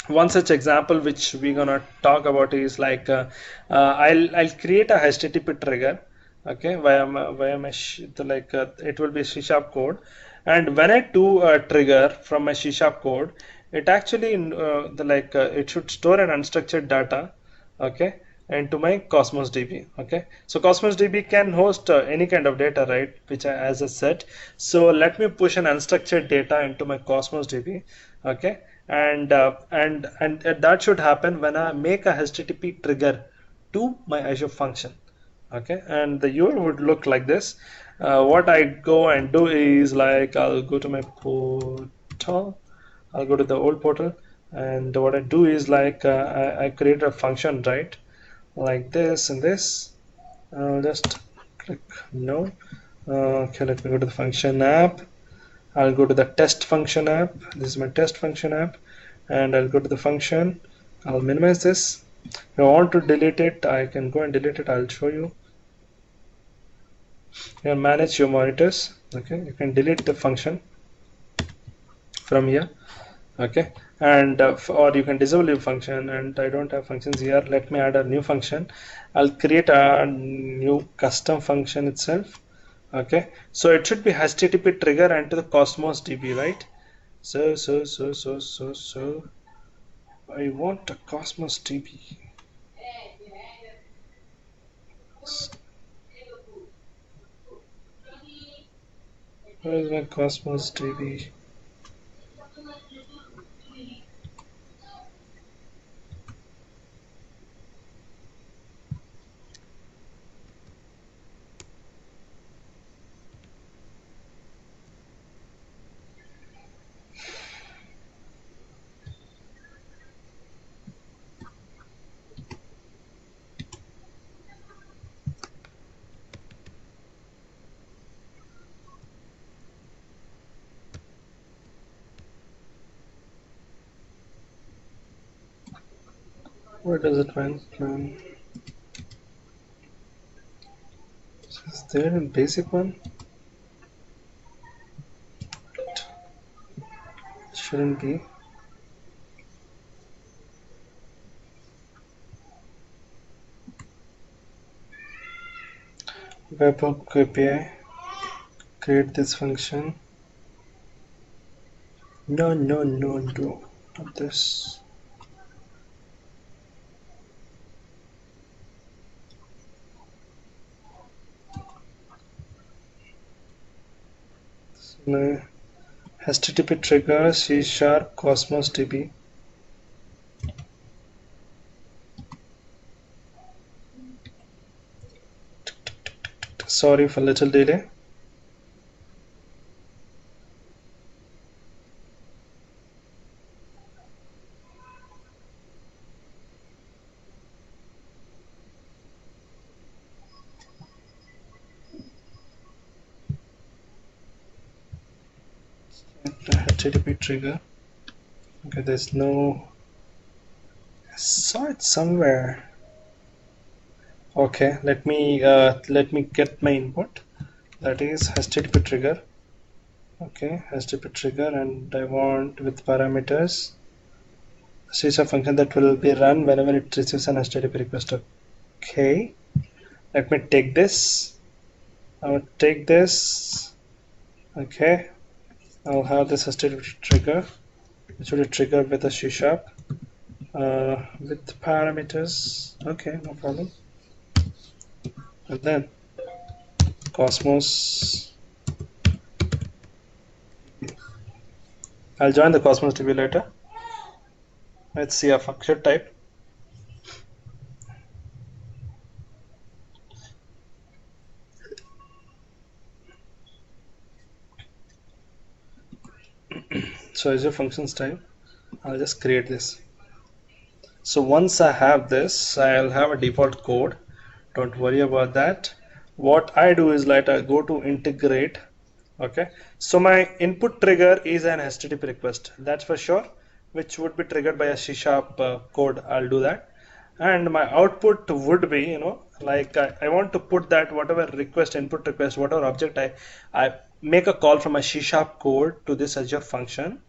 one such example which we're gonna talk about is like I'll create a HTTP trigger, okay, via my it will be C# code, and when I do a trigger from my C# code, it actually it should store an unstructured data, okay, into my Cosmos DB. Okay, so Cosmos DB can host any kind of data, right, which as I said. So let me push an unstructured data into my Cosmos DB. Okay, and that should happen when I make a HTTP trigger to my Azure function. Okay, and the UI would look like this. What I go and do is like I'll go to my portal, I'll go to the old portal, and what I do is like I create a function, right, like this and this. I'll just click no. Okay, let me go to the function app. I'll go to the test function app. This is my test function app, and I'll go to the function. I'll minimize this. If I want to delete it, I can go and delete it. I'll show you. You can manage your monitors. Okay, you can delete the function from here. Okay, and or you can disable your function, and I don't have functions here. Let me add a new function. I'll create a new custom function itself. Okay, so it should be HTTP trigger and to the Cosmos DB, right? So I want a Cosmos DB. Where is my Cosmos DB? Where does it went? Is there a basic one? Shouldn't be. Webhook API. Create this function. No, not this. No. HTTP trigger C# Cosmos DB. Sorry for little delay. HTTP trigger. Okay, there's no. I saw it somewhere. Okay, let me get my input. That is HTTP trigger. Okay, HTTP trigger, and I want with parameters C# function that will be run whenever it receives an HTTP request. Okay, let me take this. I will take this. Okay, I'll have this HTTP trigger. It should be triggered with a C# with parameters. Okay, no problem. And then Cosmos. I'll join the Cosmos DB later. Let's see a function type. So Azure Functions type. I'll just create this. So once I have this, I'll have a default code. Don't worry about that. What I do is like I go to integrate. Okay, so my input trigger is an HTTP request, that's for sure, which would be triggered by a C# code. I'll do that. And my output would be, like I want to put that whatever request, input request, whatever object I make a call from a C# code to this Azure function.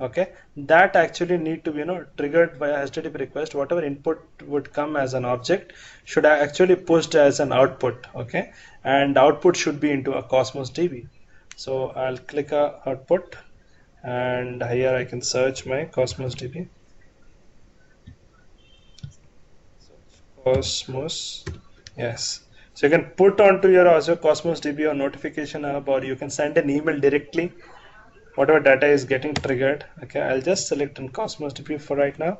Okay, that actually need to be triggered by a HTTP request. Whatever input would come as an object should actually pushed as an output. Okay, and output should be into a Cosmos DB. So I'll click output, and here I can search my Cosmos DB. Cosmos, yes. So you can put onto your Azure Cosmos DB or notification hub, or you can send an email directly. Whatever data is getting triggered. Okay, I'll just select in Cosmos DB for right now,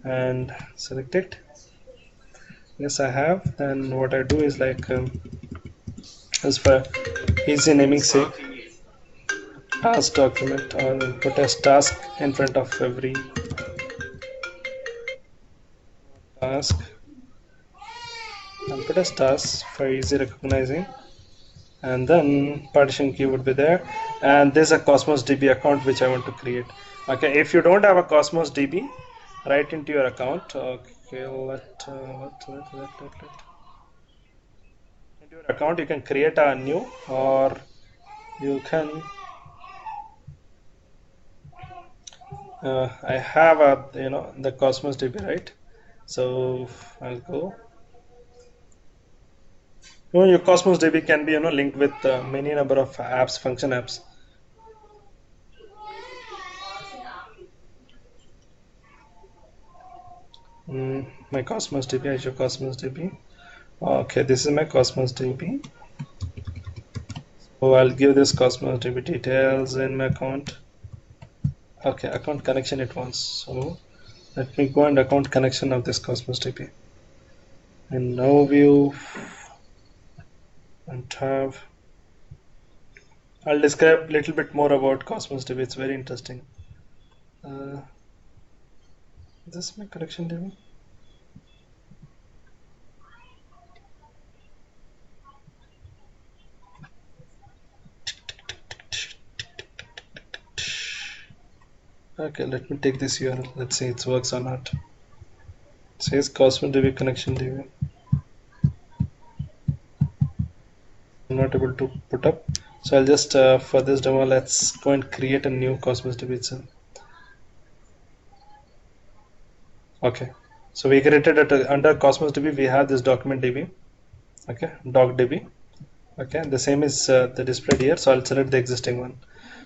and select it. Yes, I have. Then what I do is like, as for easy naming sake, task document, or put as task in front of every task, and put as task for easy recognizing. And then partition key would be there, and there's a Cosmos DB account which I want to create. Okay, if you don't have a Cosmos DB, write into your account. Okay, into your account, you can create a new, or you can I have a the Cosmos DB, right? So I'll go. Your Cosmos DB can be linked with many number of apps, function apps. My Cosmos DB, Azure Cosmos DB. Okay, this is my Cosmos DB. So I'll give this Cosmos DB details in my account. Okay, account connection it wants. So let me go and account connection of this Cosmos DB. And now view and have. I'll describe a little bit more about Cosmos DB. It's very interesting. This is my connection DB. Okay, let me take this URL. Let's see it works or not. It says Cosmos DB connection DB. I'm not able to put up. So I'll just for this demo, let's go and create a new Cosmos DB itself. Okay, so we created it under Cosmos DB. We have this document DB. Okay, doc DB. Okay, the same is the displayed here. So I'll select the existing one.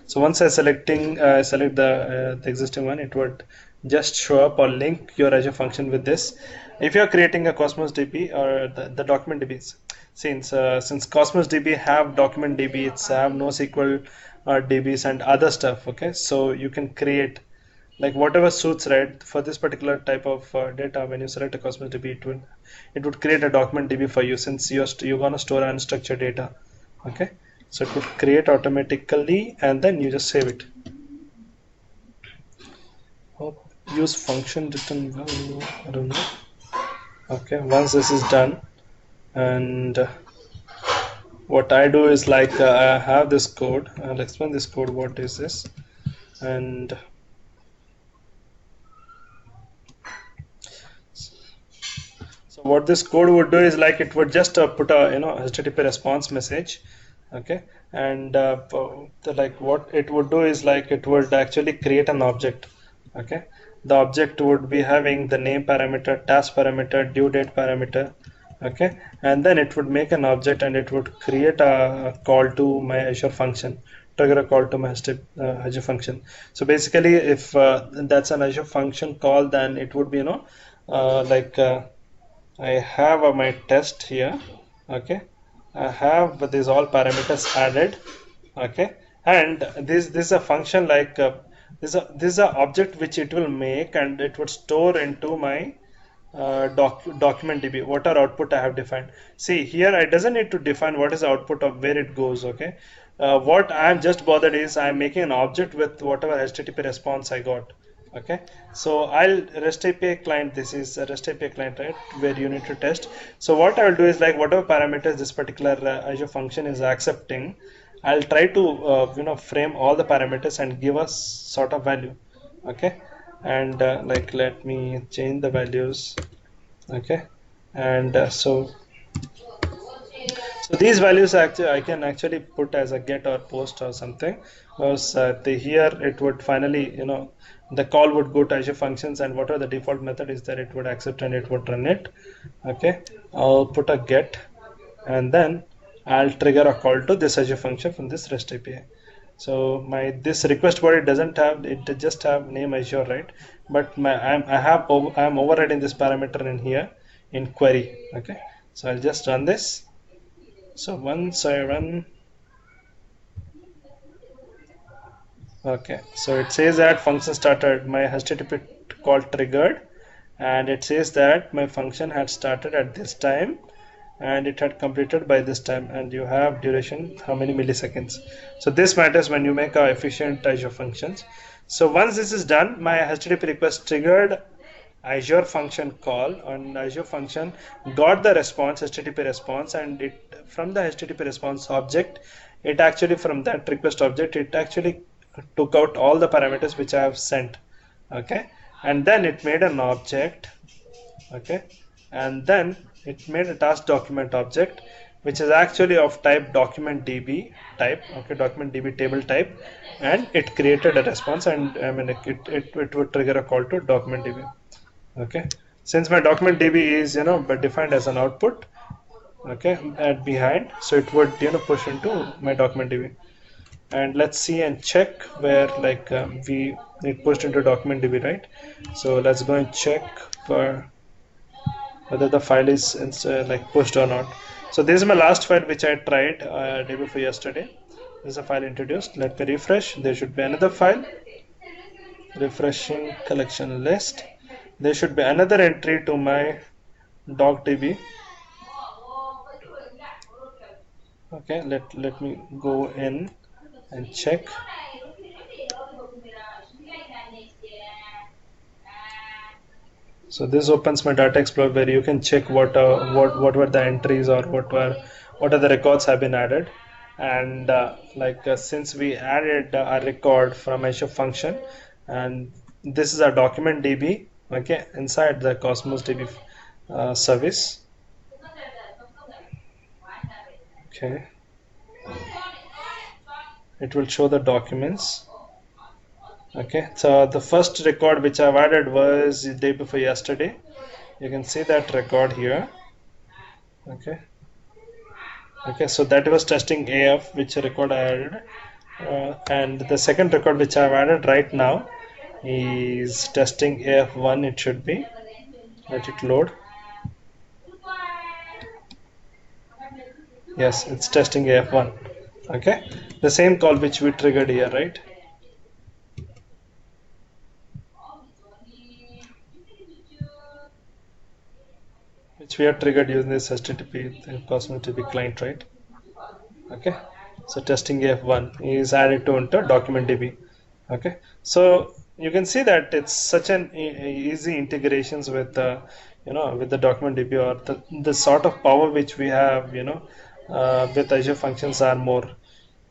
So once I select the existing one, it would just show up or link your Azure function with this. If you are creating a Cosmos DB or the document DBs, since Cosmos DB have document DB, it's have NoSQL DBs and other stuff. Okay, so you can create like whatever suits, right, for this particular type of data. When you select a Cosmos DB, it would create a document DB for you, since you're gonna store unstructured data. Okay, so it would create automatically and then you just save it. Use function return value, I don't know. Okay, once this is done, and what I do is like I have this code. I'll explain this code. What is this? And so what this code would do is like it would just put a HTTP response message. Okay, and like what it would do is like it would actually create an object. Okay, the object would be having the name parameter, task parameter, due date parameter. Okay, and then it would make an object and it would create a call to my Azure function, trigger a call to my Azure function. So basically, if that's an Azure function call, then it would be like I have my test here. Okay, I have these all parameters added. Okay, and this is a function like this is a object which it will make and it would store into my document DB whatever output I have defined. See here, I doesn't need to define what is the output of where it goes. Okay, what I'm just bothered is I'm making an object with whatever HTTP response I got. Okay, so I'll REST API client. This is a REST API client, right, where you need to test. So what I will do is like whatever parameters this particular Azure function is accepting, I'll try to frame all the parameters and give us sort of value. Okay, and like let me change the values. Okay, and so these values actually I can actually put as a get or post or something, because here it would finally the call would go to Azure Functions, and whatever the default method is that it would accept and it would run it. Okay, I'll put a get and then I'll trigger a call to this Azure function from this REST API. So this request body doesn't have, it just have name Azure, right? But I'm overriding this parameter in here in query. Okay, so I'll just run this. So once I run, okay, so it says that function started, my HTTP call triggered, and it says that my function had started at this time and it had completed by this time, and you have duration how many milliseconds. So this matters when you make efficient Azure functions. So once this is done, my HTTP request triggered Azure function call, and Azure function got the response, HTTP response, and it from the HTTP response object, it actually from that request object, it actually took out all the parameters which I have sent. Okay, and then it made an object. Okay, and then it made a task document object, which is actually of type document DB type, okay, document DB table type, and it created a response, and I mean it would trigger a call to document DB. Okay, since my document DB is but defined as an output, okay, at behind, so it would push into my document DB. And let's see and check where like we it pushed into document DB, right? So let's go and check for whether the file is like pushed or not. So this is my last file which I tried day before yesterday. This is a file introduced. Let me refresh. There should be another file. Refreshing collection list. There should be another entry to my docdb. Okay, let me go in and check. So this opens my data explorer where you can check what were the entries, or what are the records have been added. And since we added a record from Azure function, and this is a document DB, okay, inside the Cosmos DB service. Okay, it will show the documents. Okay, so the first record which I've added was the day before yesterday. You can see that record here. Okay, so that was testing AF, which record I added, and the second record which I've added right now is testing AF1. It should be. Let it load. Yes, it's testing AF1. Okay, the same call which we triggered here, right? Which we have triggered using this HTTP Cosmos DB client, right? Okay, so testing AF1 is added to into document DB. Okay, so you can see that it's such an easy integrations with with the document DB, or the sort of power which we have with Azure Functions are more.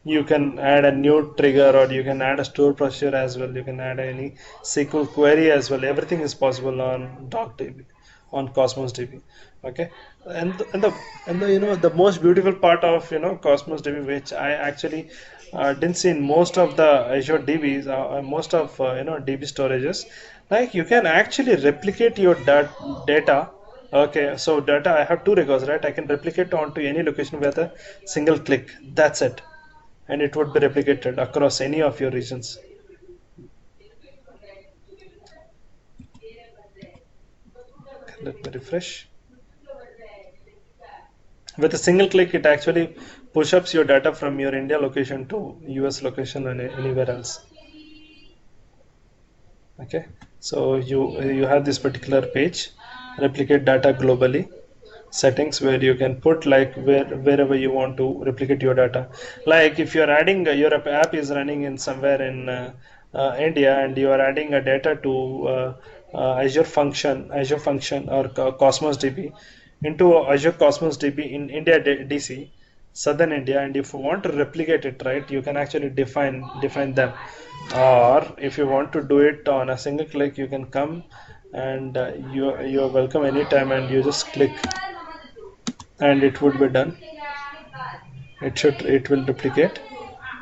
You can add a new trigger, or you can add a store procedure as well. You can add any SQL query as well. Everything is possible on DocDB, on Cosmos DB. Okay, and the the most beautiful part of Cosmos DB, which I actually didn't see in most of the Azure DBs, most of DB storages, like you can actually replicate your data. Okay, so data, I have two records, right? I can replicate onto any location with a single click. That's it, and it would be replicated across any of your regions. Let me refresh. With a single click, it actually push ups your data from your India location to US location and anywhere else. Okay, so you have this particular page, replicate data globally, settings, where you can put like wherever you want to replicate your data. Like if you're adding your app is running in somewhere in India, and you are adding a data to Azure function or Cosmos DB into Azure Cosmos DB in India DC, Southern India, and if you want to replicate it, right, you can actually define them. Or if you want to do it on a single click, you can come, and you're welcome anytime, and you just click and it would be done. It will duplicate,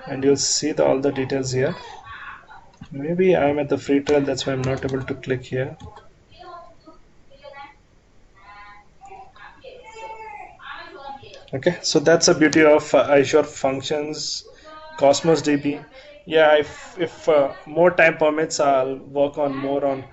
and you'll see all the details here. Maybe I'm at the free trial, that's why I'm not able to click here. Okay, so that's the beauty of Azure Functions Cosmos DB. Yeah, if more time permits, I'll work on more on